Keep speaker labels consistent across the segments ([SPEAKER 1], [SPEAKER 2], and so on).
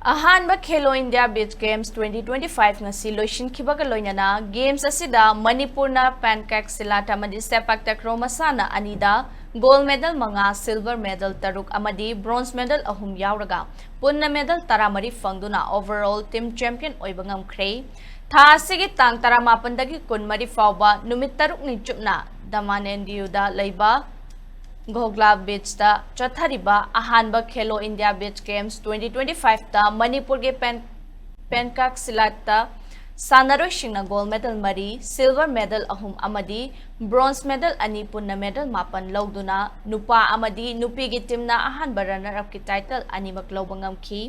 [SPEAKER 1] Ahanba Khelo India Beach Games 2025 ngasi loisinkibaga loinana games asida Manipur na pancake silata amadi sepak takraw masana anida gold medal mga silver medal taruk amadi bronze medal ahum yauraga punna medal taramari fangduna overall team champion Oiba Ngamkhre tha asigi tang taramapandagi kunmari fawba numit taruk ni chupna Damanendiuda Leiba Gogla Beach da Chathariba Ahanba Khelo India Beach Games 2025 ta Manipur ge pancake silata Sanaro Shingna gold medal mari silver medal ahum amadi bronze medal ani punna medal mapan lawduna nupa amadi nupi gi team na ahanba runner up ki title ani maklaw bangamki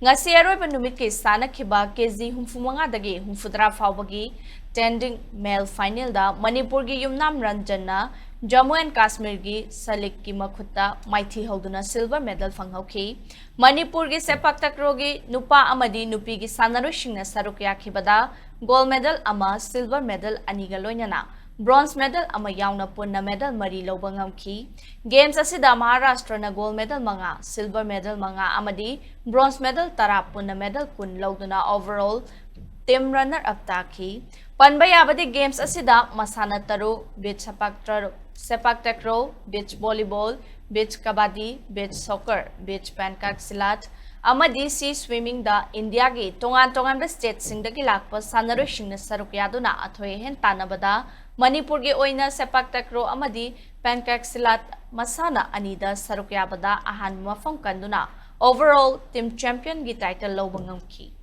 [SPEAKER 1] ngasi aroi pa numit ke sana khiba kg humfumanga dagi humfudra fawbagi tending male final da Manipur gi yumnam ranjanna Jammu and Kashmir gi Salik ki makhutta maithi hoduna silver medal fanghauki Manipur gi sepak takraw gi nupa amadi nupi gi sanaro shingna saruk yakhibada gold medal ama silver medal ani ga loinana bronze medal ama yauna punna medal mari lawba ngamki games asida Maharashtra na gold medal manga silver medal manga amadi bronze medal tara punna medal kun lawduna overall team runner up taki panba yabadi games asida masana taru beach sepak takraw beach volleyball beach kabaddi beach soccer beach pancake silat amadi sea swimming da India gi tongan state sing da gilakpa sanaro shingna saruk yaduna athoi hen tanabada Manipur gi oina sepak takraw amadi pancake silat masana anida saruk yabada ahan mafam kanduna overall team champion gi title lawbangamki